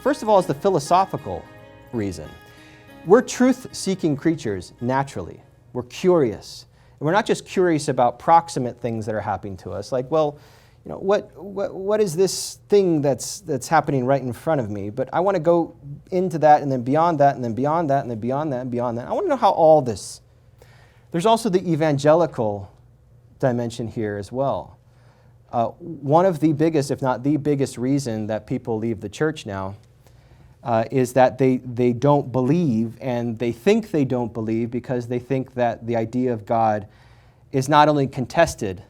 First of all is the philosophical reason. We're truth-seeking creatures naturally. We're curious. And we're not just curious about proximate things that are happening to us, like, well, you know, what is this thing that's happening right in front of me? But I want to go into that, and then beyond that, and then beyond that, and then beyond that, and beyond that. I want to know how all this. There's also the evangelical dimension here as well. One of the biggest, if not the biggest reason that people leave the church now is that they don't believe, and they think they don't believe because they think that the idea of God is not only contested,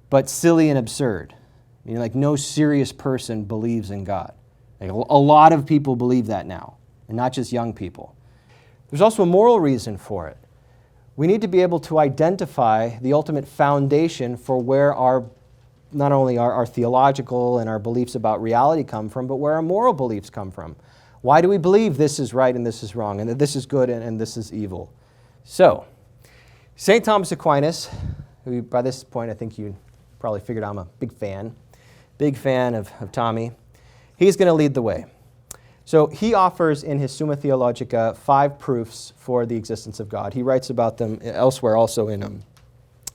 but silly and absurd. I mean, like, no serious person believes in God. Like, a lot of people believe that now, and not just young people. There's also a moral reason for it. We need to be able to identify the ultimate foundation for where not only our theological and our beliefs about reality come from, but where our moral beliefs come from. Why do we believe this is right and this is wrong, and that this is good and this is evil? So, St. Thomas Aquinas, who by this point I think you probably figured I'm a big fan of Tommy. He's going to lead the way. So he offers in his Summa Theologica 5 proofs for the existence of God. He writes about them elsewhere also in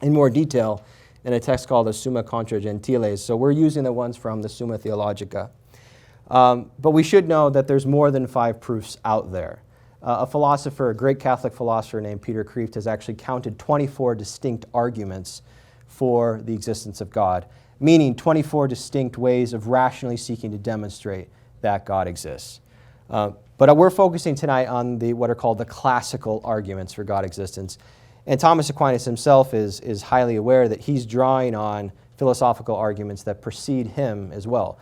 more detail in a text called the Summa Contra Gentiles. So we're using the ones from the Summa Theologica. But we should know that there's more than 5 proofs out there. A great Catholic philosopher named Peter Kreeft has actually counted 24 distinct arguments for the existence of God, meaning 24 distinct ways of rationally seeking to demonstrate that God exists. But we're focusing tonight on what are called the classical arguments for God existence. And Thomas Aquinas himself is highly aware that he's drawing on philosophical arguments that precede him as well.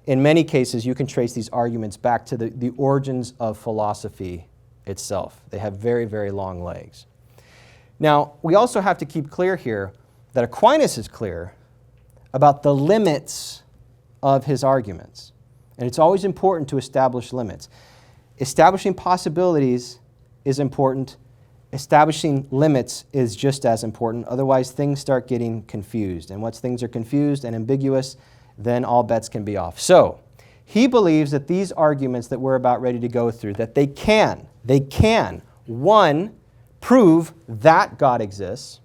In many cases, you can trace these arguments back to the origins of philosophy itself. They have very, very long legs. Now, we also have to keep clear here that Aquinas is clear about the limits of his arguments. And it's always important to establish limits. Establishing possibilities is important. Establishing limits is just as important. Otherwise, things start getting confused. And once things are confused and ambiguous, then all bets can be off. So, he believes that these arguments that we're about ready to go through, that they can, 1, prove that God exists,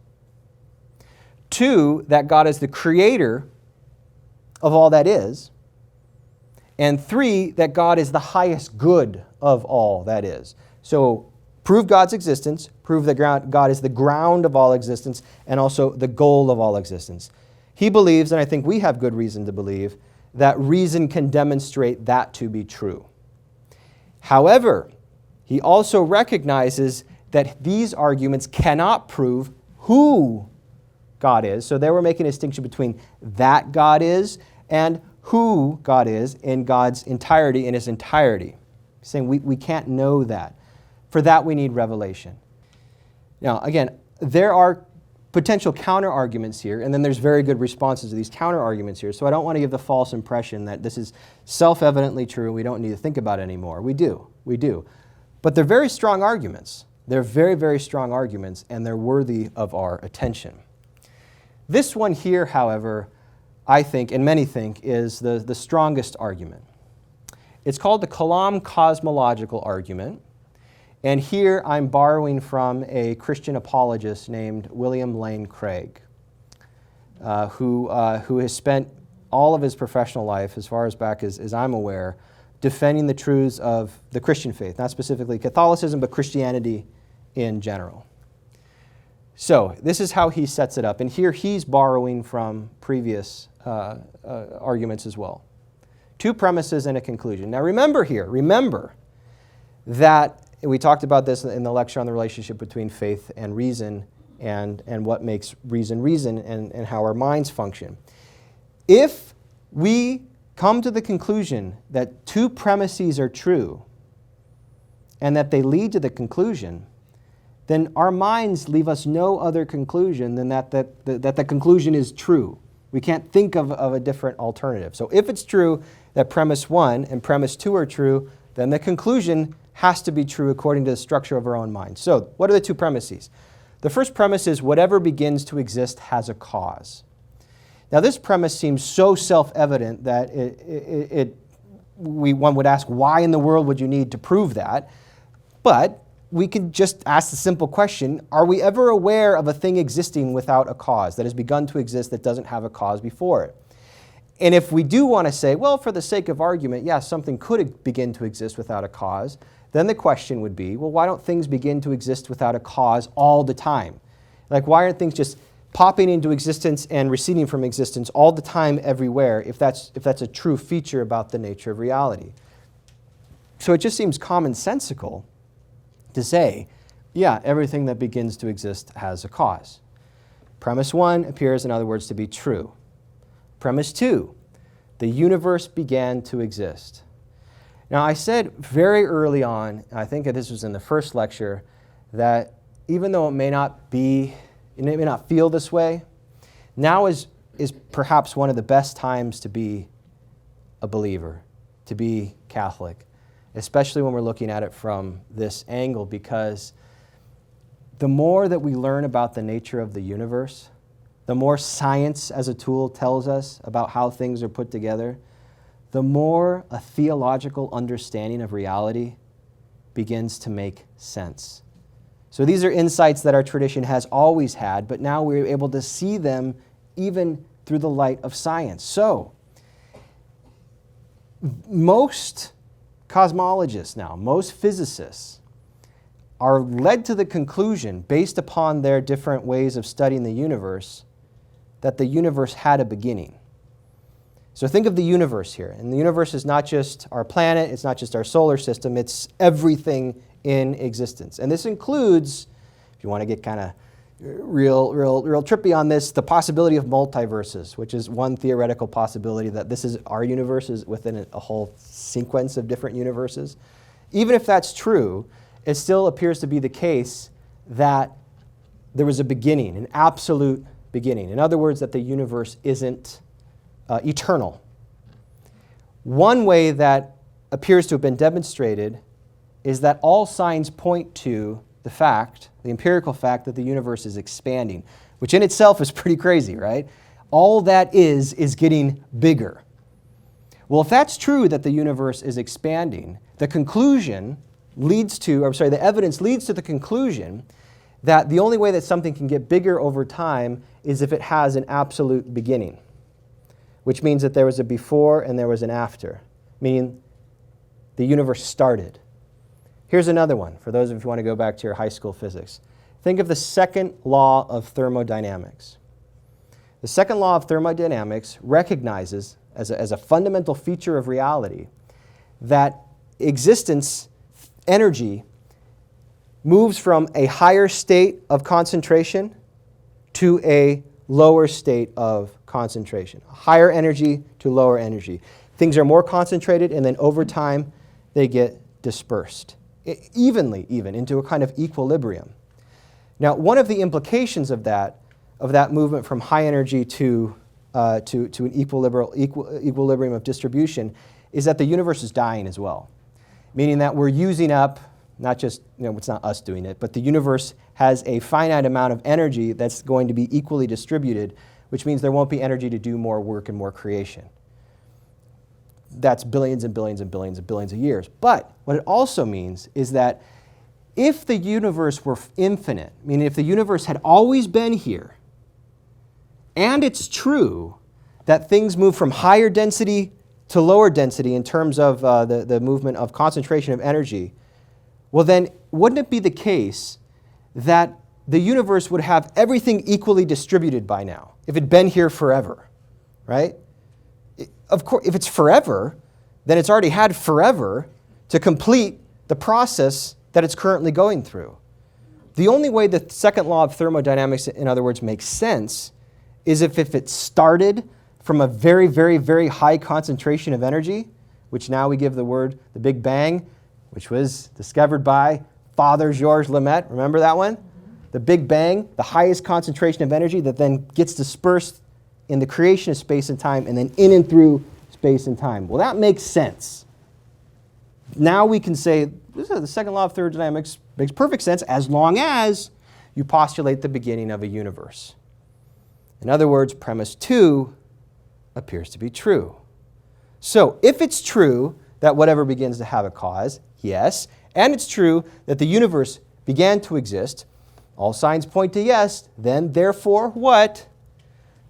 2, that God is the creator of all that is, and 3, that God is the highest good of all that is. So, prove God's existence, prove that God is the ground of all existence, and also the goal of all existence. He believes, and I think we have good reason to believe, that reason can demonstrate that to be true. However, he also recognizes that these arguments cannot prove who God is. So they were making a distinction between that God is and who God is in God's entirety, in his entirety. Saying we can't know that. For that we need revelation. Now, again, there are potential counter-arguments here, and then there's very good responses to these counter-arguments here. So I don't want to give the false impression that this is self-evidently true and we don't need to think about it anymore. We do. But they're very strong arguments. They're very, very strong arguments, and they're worthy of our attention. This one here, however, I think, and many think, is the strongest argument. It's called the Kalam cosmological argument. And here I'm borrowing from a Christian apologist named William Lane Craig, who has spent all of his professional life, as far as back as I'm aware, defending the truths of the Christian faith, not specifically Catholicism, but Christianity in general. So this is how he sets it up. And here he's borrowing from previous arguments as well. 2 premises and a conclusion. Now remember that we talked about this in the lecture on the relationship between faith and reason and what makes reason and how our minds function. If we come to the conclusion that 2 premises are true and that they lead to the conclusion, then our minds leave us no other conclusion than that the conclusion is true. We can't think of a different alternative. So if it's true that premise 1 and premise 2 are true, then the conclusion has to be true according to the structure of our own mind. So what are the 2 premises? The first premise is whatever begins to exist has a cause. Now this premise seems so self-evident that it one would ask, why in the world would you need to prove that? But we can just ask the simple question, are we ever aware of a thing existing without a cause, that has begun to exist that doesn't have a cause before it? And if we do want to say, well, for the sake of argument, yes, something could begin to exist without a cause, then the question would be, well, why don't things begin to exist without a cause all the time? Like, why aren't things just popping into existence and receding from existence all the time, everywhere, if that's a true feature about the nature of reality? So it just seems commonsensical to say, yeah, everything that begins to exist has a cause. Premise 1 appears, in other words, to be true. Premise 2, the universe began to exist. Now, I said very early on, I think that this was in the first lecture, that even though it may not feel this way, now is perhaps one of the best times to be a believer, to be Catholic, especially when we're looking at it from this angle, because the more that we learn about the nature of the universe, the more science as a tool tells us about how things are put together, the more a theological understanding of reality begins to make sense. So these are insights that our tradition has always had, but now we're able to see them even through the light of science. So, most cosmologists now, most physicists, are led to the conclusion, based upon their different ways of studying the universe, that the universe had a beginning. So think of the universe here. And the universe is not just our planet, it's not just our solar system, it's everything in existence. And this includes, if you want to get kind of real trippy on this, the possibility of multiverses, which is one theoretical possibility, that this is our universe is within a whole sequence of different universes. Even if that's true, it still appears to be the case that there was a beginning, an absolute beginning. In other words, that the universe isn't eternal. One way that appears to have been demonstrated is that all signs point to the fact, the empirical fact, that the universe is expanding, which in itself is pretty crazy, right? All that is getting bigger. Well, if that's true, that the universe is expanding, the evidence leads to the conclusion that the only way that something can get bigger over time is if it has an absolute beginning, which means that there was a before and there was an after, meaning the universe started. Here's another one, for those of you who want to go back to your high school physics. Think of the second law of thermodynamics. The second law of thermodynamics recognizes, as a fundamental feature of reality, that existence, energy, moves from a higher state of concentration to a lower state of concentration. Higher energy to lower energy. Things are more concentrated, and then over time they get dispersed, evenly even, into a kind of equilibrium. Now, one of the implications of that movement from high energy to an equilibrium of distribution is that the universe is dying as well, meaning that we're using up, not just, it's not us doing it, but the universe has a finite amount of energy that's going to be equally distributed, which means there won't be energy to do more work and more creation. That's billions and billions and billions and billions of years. But what it also means is that if the universe were infinite, meaning if the universe had always been here, and it's true that things move from higher density to lower density in terms of the movement of concentration of energy, well then, wouldn't it be the case that the universe would have everything equally distributed by now, if it'd been here forever, right? Of course, if it's forever, then it's already had forever to complete the process that it's currently going through. The only way the second law of thermodynamics, in other words, makes sense is if it started from a very, very, very high concentration of energy, which now we give the word the Big Bang, which was discovered by Father Georges Lemaitre. Remember that one? The Big Bang, the highest concentration of energy that then gets dispersed in the creation of space and time, and then in and through space and time. Well, that makes sense. Now we can say, the second law of thermodynamics makes perfect sense as long as you postulate the beginning of a universe. In other words, premise 2 appears to be true. So if it's true that whatever begins to have a cause? Yes. And it's true that the universe began to exist. All signs point to yes. Then, therefore, what?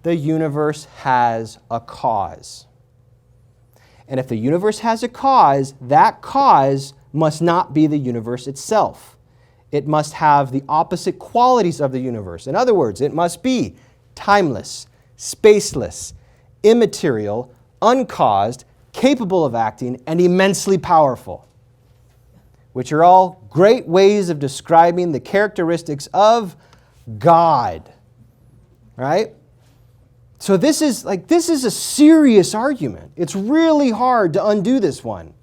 The universe has a cause. And if the universe has a cause, that cause must not be the universe itself. It must have the opposite qualities of the universe. In other words, it must be timeless, spaceless, immaterial, uncaused, capable of acting, and immensely powerful, which are all great ways of describing the characteristics of God. Right? So this is a serious argument. It's really hard to undo this one.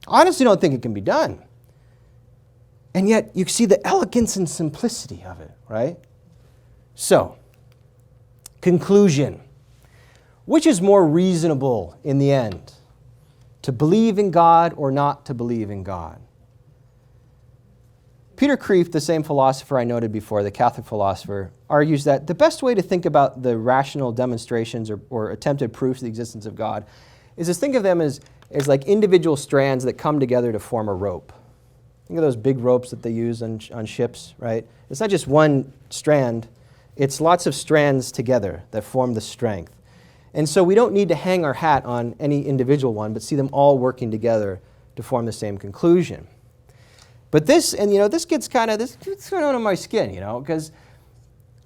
I honestly don't think it can be done. And yet you see the elegance and simplicity of it, right? So, conclusion. Which is more reasonable in the end? To believe in God or not to believe in God? Peter Kreeft, the same philosopher I noted before, the Catholic philosopher, argues that the best way to think about the rational demonstrations or attempted proofs of the existence of God is to think of them as like individual strands that come together to form a rope. Think of those big ropes that they use on ships, right? It's not just one strand. It's lots of strands together that form the strength. And so we don't need to hang our hat on any individual one, but see them all working together to form the same conclusion. But this, and this gets this gets kind of under my skin, because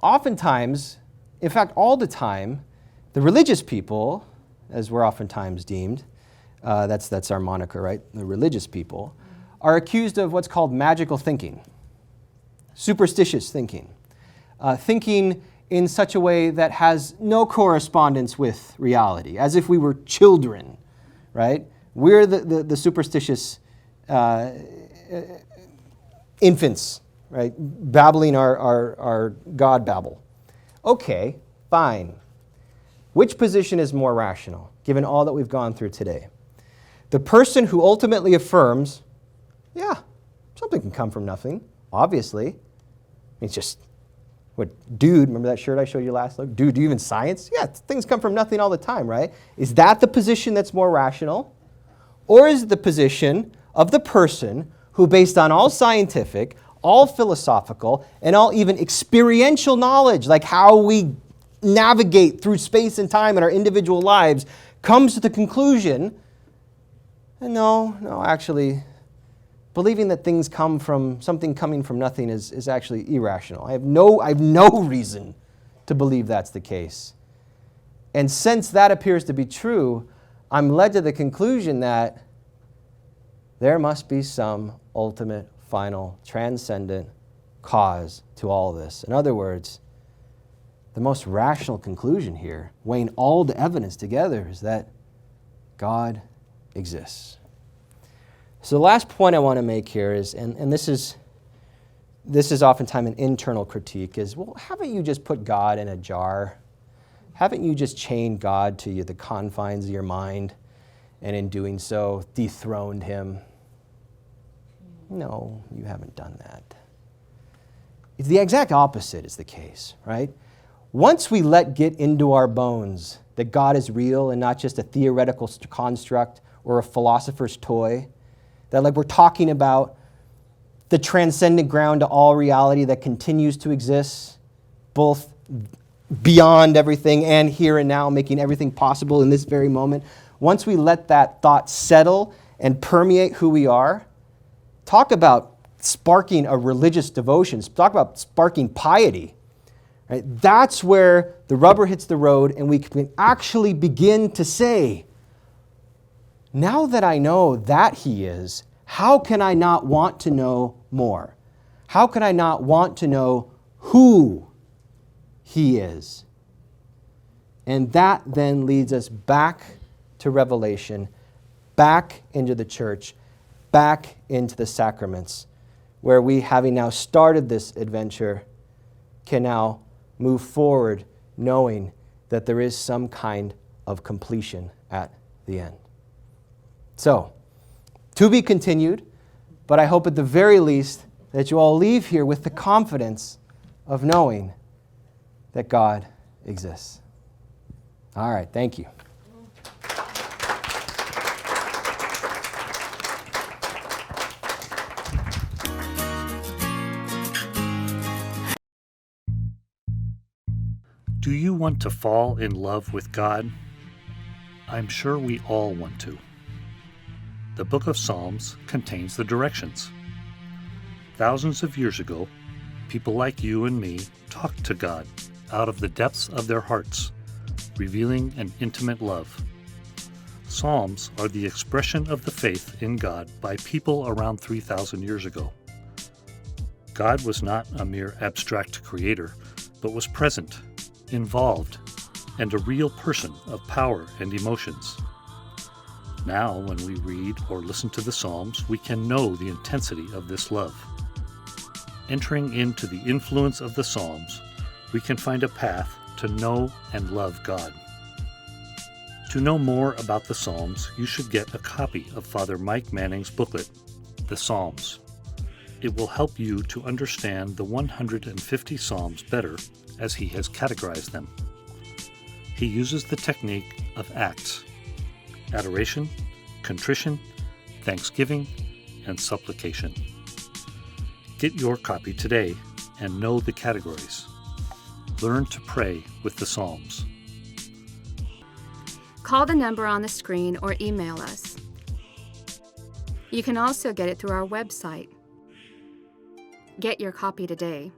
oftentimes, in fact, all the time, the religious people, as we're oftentimes deemed, that's our moniker, right? The religious people, are accused of what's called magical thinking, superstitious thinking, thinking in such a way that has no correspondence with reality, as if we were children, right? We're the superstitious infants, right? Babbling our God babble. Okay, fine. Which position is more rational, given all that we've gone through today? The person who ultimately affirms, yeah, something can come from nothing, obviously. It's just, dude, remember that shirt I showed you last week? Dude, do you even science? Yeah, things come from nothing all the time, right? Is that the position that's more rational? Or is it the position of the person who, based on all scientific, all philosophical, and all even experiential knowledge, like how we navigate through space and time in our individual lives, comes to the conclusion, no, actually, believing that things come from something coming from nothing is actually irrational. I have no reason to believe that's the case. And since that appears to be true, I'm led to the conclusion that there must be some ultimate, final, transcendent cause to all this. In other words, the most rational conclusion here, weighing all the evidence together, is that God exists. So the last point I want to make here is, and this is oftentimes an internal critique, is, well, haven't you just put God in a jar? Haven't you just chained God to the confines of your mind, and in doing so, dethroned him? No, you haven't done that. It's the exact opposite is the case, right? Once we let get into our bones that God is real and not just a theoretical construct or a philosopher's toy, that we're talking about the transcendent ground to all reality that continues to exist, both beyond everything and here and now, making everything possible in this very moment. Once we let that thought settle and permeate who we are, talk about sparking a religious devotion, talk about sparking piety. Right? That's where the rubber hits the road and we can actually begin to say, now that I know that he is, how can I not want to know more? How can I not want to know who he is? And that then leads us back to Revelation, back into the church, back into the sacraments, where we, having now started this adventure, can now move forward knowing that there is some kind of completion at the end. So, to be continued, but I hope at the very least that you all leave here with the confidence of knowing that God exists. All right, thank you. Do you want to fall in love with God? I'm sure we all want to. The book of Psalms contains the directions. Thousands of years ago, people like you and me talked to God out of the depths of their hearts, revealing an intimate love. Psalms are the expression of the faith in God by people around 3,000 years ago. God was not a mere abstract creator, but was present, involved, and a real person of power and emotions. Now, when we read or listen to the Psalms, we can know the intensity of this love. Entering into the influence of the Psalms, we can find a path to know and love God. To know more about the Psalms, you should get a copy of Father Mike Manning's booklet, The Psalms. It will help you to understand the 150 Psalms better as he has categorized them. He uses the technique of acts: adoration, contrition, thanksgiving, and supplication. Get your copy today and know the categories. Learn to pray with the Psalms. Call the number on the screen or email us. You can also get it through our website. Get your copy today.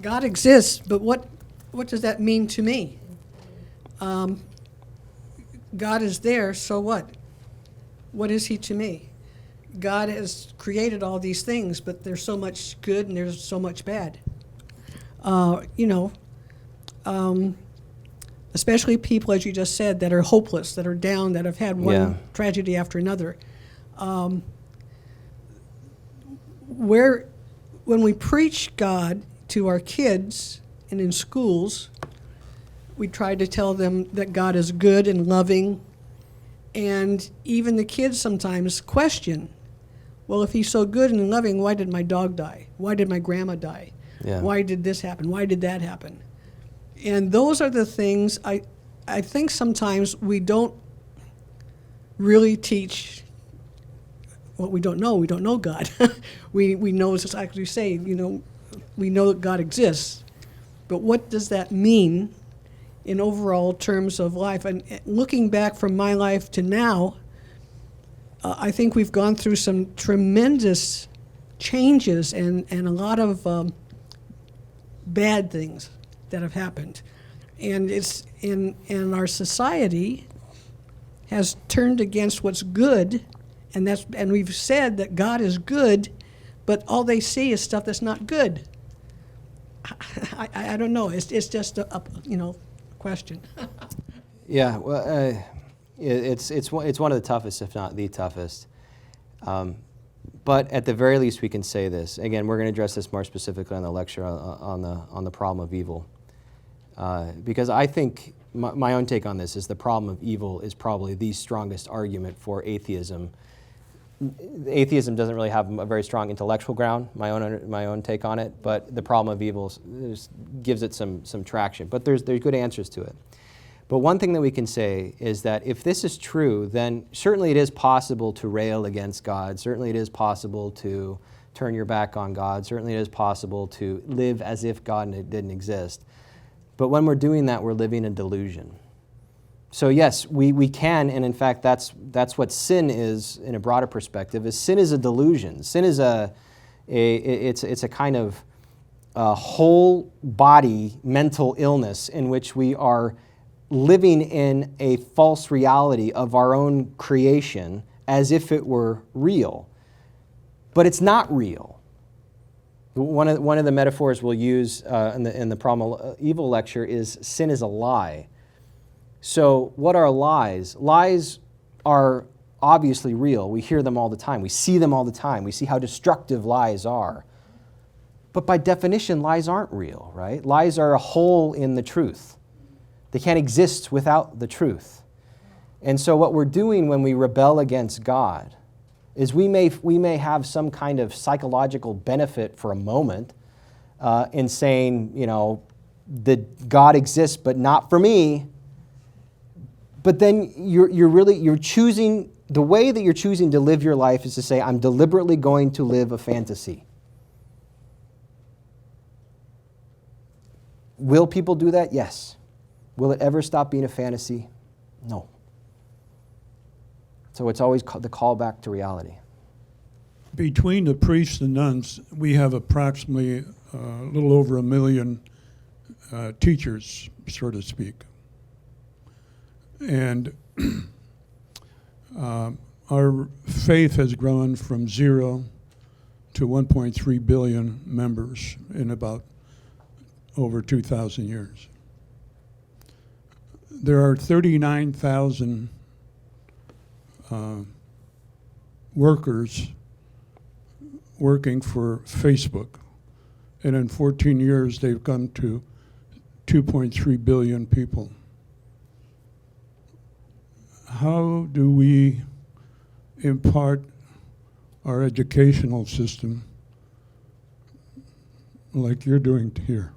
God exists, but what does that mean to me? God is there, so what? What is he to me? God has created all these things, but there's so much good and there's so much bad. Especially people, as you just said, that are hopeless, that are down, that have had one tragedy after another. When we preach God to our kids and in schools, we try to tell them that God is good and loving, and even the kids sometimes question, well, if he's so good and loving, why did my dog die? Why did my grandma die? Yeah. Why did this happen? Why did that happen? And those are the things I think sometimes we don't really teach what we don't know. We don't know God. we know, as I actually say, we know that God exists. But what does that mean in overall terms of life? And looking back from my life to now, I think we've gone through some tremendous changes and a lot of bad things that have happened. And it's in our society has turned against what's good, and we've said that God is good, but all they see is stuff that's not good. I don't know. It's just a question. Yeah, well, it's one of the toughest, if not the toughest. But at the very least, we can say this. Again, we're going to address this more specifically on the lecture on the problem of evil, because I think my own take on this is the problem of evil is probably the strongest argument for atheism. Atheism doesn't really have a very strong intellectual ground, my own take on it, but the problem of evil gives it some traction. But there's good answers to it. But one thing that we can say is that if this is true, then certainly it is possible to rail against God. Certainly it is possible to turn your back on God. Certainly it is possible to live as if God didn't exist. But when we're doing that, we're living a delusion. So yes, we can, and in fact, that's what sin is in a broader perspective. Is sin is a delusion. Sin is it's a kind of whole body mental illness in which we are living in a false reality of our own creation as if it were real. But it's not real. One of the metaphors we'll use in the problem of evil lecture is sin is a lie. So what are lies? Lies are obviously real. We hear them all the time. We see them all the time. We see how destructive lies are. But by definition, lies aren't real, right? Lies are a hole in the truth. They can't exist without the truth. And so what we're doing when we rebel against God is we may have some kind of psychological benefit for a moment in saying, that God exists, but not for me. But then you're choosing, the way that you're choosing to live your life is to say, I'm deliberately going to live a fantasy. Will people do that? Yes. Will it ever stop being a fantasy? No. So it's always the call back to reality. Between the priests and nuns, we have approximately a little over 1 million teachers, so to speak. And our faith has grown from 0 to 1.3 billion members in about over 2,000 years. There are 39,000 workers working for Facebook, and in 14 years they've come to 2.3 billion people. How do we impart our educational system like you're doing here?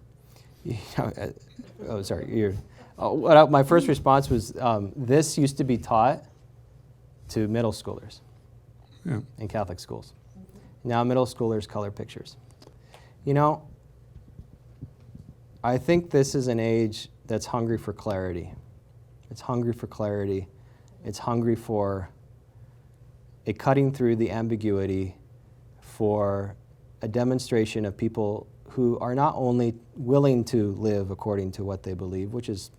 Oh, sorry. My first response was, this used to be taught to middle schoolers in Catholic schools. Now middle schoolers color pictures. I think this is an age that's hungry for clarity. It's hungry for clarity. It's hungry for a cutting through the ambiguity, for a demonstration of people who are not only willing to live according to what they believe, which is,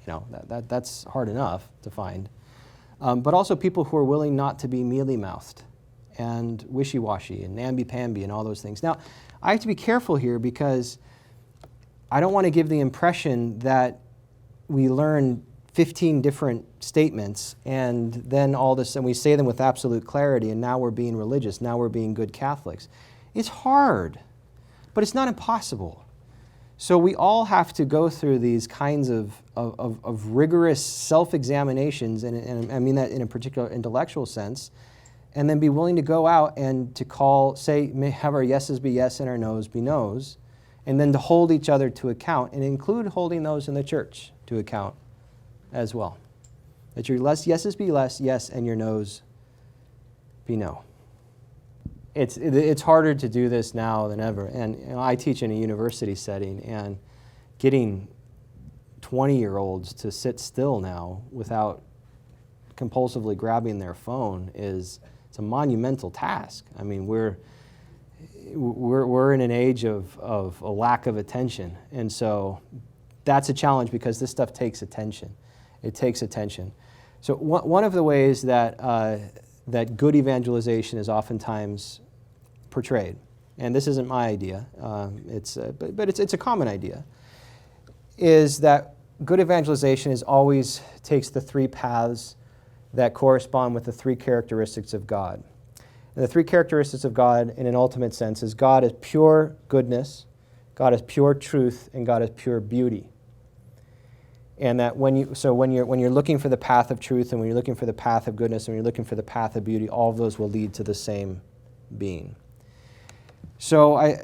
that's hard enough to find, but also people who are willing not to be mealy-mouthed and wishy-washy and namby-pamby and all those things. Now, I have to be careful here because I don't want to give the impression that we learn 15 different statements and then all this, and we say them with absolute clarity, and now we're being religious, now we're being good Catholics. It's hard, but it's not impossible. So we all have to go through these kinds of rigorous self-examinations, and I mean that in a particular intellectual sense, and then be willing to go out and to have our yeses be yes and our noes be noes, and then to hold each other to account, and include holding those in the church to account as well. That your yeses be yes, and your noes be no. It's harder to do this now than ever. And I teach in a university setting, and getting 20-year-olds to sit still now without compulsively grabbing their phone it's a monumental task. I mean, we're in an age of a lack of attention, and so that's a challenge because this stuff takes attention. It takes attention. So one of the ways that that good evangelization is oftentimes portrayed, and this isn't my idea, it's a common idea, is that good evangelization always takes the three paths that correspond with the three characteristics of God. And the three characteristics of God in an ultimate sense is God is pure goodness, God is pure truth, and God is pure beauty. And that when you're looking for the path of truth, and when you're looking for the path of goodness, and when you're looking for the path of beauty, all of those will lead to the same being. So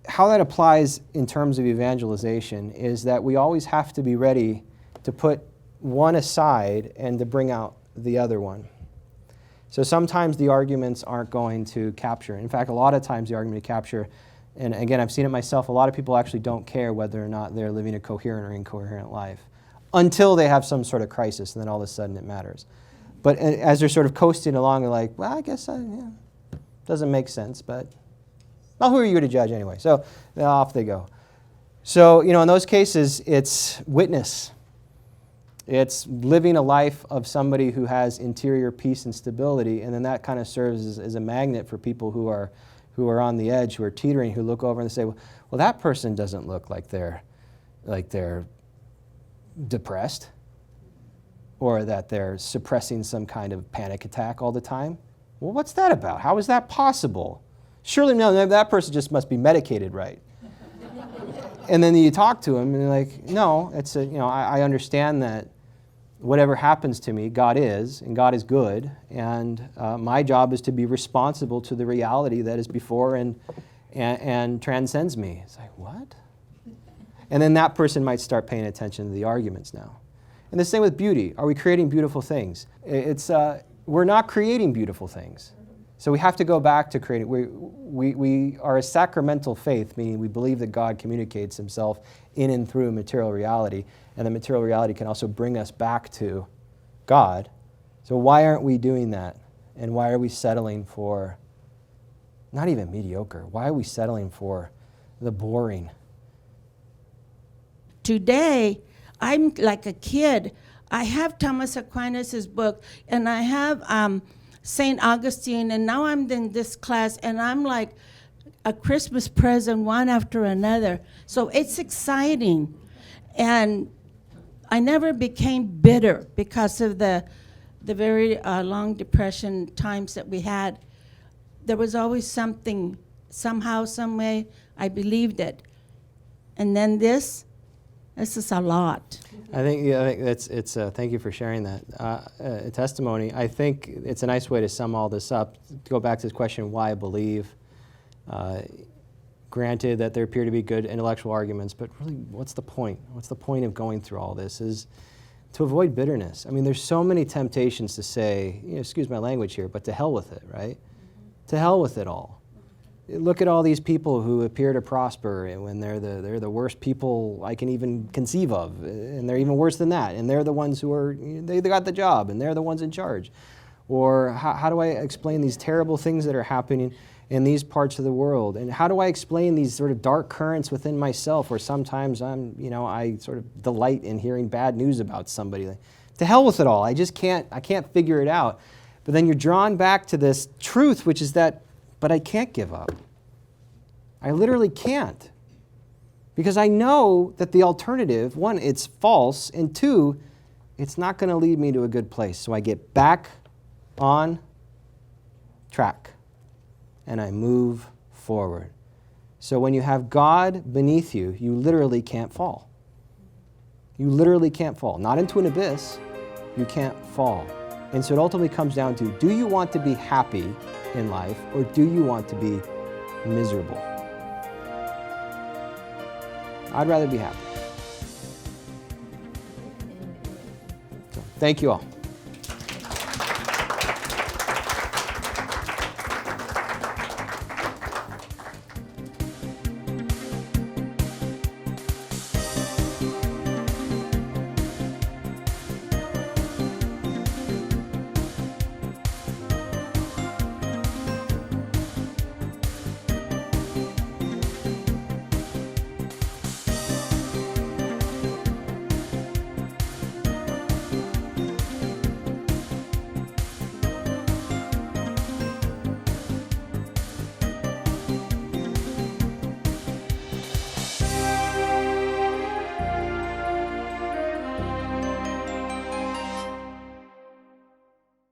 how that applies in terms of evangelization is that we always have to be ready to put one aside and to bring out the other one. So sometimes the arguments aren't going to capture. In fact, a lot of times the argument to capture, and again, I've seen it myself, a lot of people actually don't care whether or not they're living a coherent or incoherent life until they have some sort of crisis, and then all of a sudden it matters. But as they're sort of coasting along, they're like, well, I guess doesn't make sense, but well, who are you to judge anyway? So off they go. So, in those cases, it's witness. It's living a life of somebody who has interior peace and stability, and then that kind of serves as a magnet for people who are on the edge, who are teetering, who look over and say, well, that person doesn't look like they're depressed, or that they're suppressing some kind of panic attack all the time. Well, what's that about? How is that possible? Surely no, that person just must be medicated right. And then you talk to them, and they're like, no, I understand that whatever happens to me, God is, and God is good, and my job is to be responsible to the reality that is before and transcends me. It's like, what? And then that person might start paying attention to the arguments now. And the same with beauty. Are we creating beautiful things? We're not creating beautiful things. So we have to go back to creating. We are a sacramental faith, meaning we believe that God communicates himself in and through material reality, and the material reality can also bring us back to God. So why aren't we doing that? And why are we settling for not even mediocre? Why are we settling for the boring? Today, I'm like a kid. I have Thomas Aquinas' book, and I have St. Augustine, and now I'm in this class, and I'm like a Christmas present one after another. So it's exciting. And I never became bitter because of the very long depression times that we had. There was always something, somehow, some way, I believed it. And then this is a lot. I think it's thank you for sharing that testimony. I think it's a nice way to sum all this up. To go back to the question, why believe? Granted that there appear to be good intellectual arguments, but really, what's the point? What's the point of going through all this? Is to avoid bitterness. I mean, there's so many temptations to say, excuse my language here, but to hell with it, right? To hell with it all. Look at all these people who appear to prosper when they're the worst people I can even conceive of, and they're even worse than that, and they're the ones who are, they got the job, and they're the ones in charge. Or how do I explain these terrible things that are happening in these parts of the world? And how do I explain these sort of dark currents within myself where sometimes I sort of delight in hearing bad news about somebody. To hell with it all. I can't figure it out. But then you're drawn back to this truth, which is that, but I can't give up. I literally can't. Because I know that the alternative, one, it's false, and two, it's not going to lead me to a good place. So I get back on track and I move forward. So when you have God beneath you, you literally can't fall. You literally can't fall. Not into an abyss, you can't fall. And so it ultimately comes down to, do you want to be happy in life, or do you want to be miserable? I'd rather be happy. So, thank you all.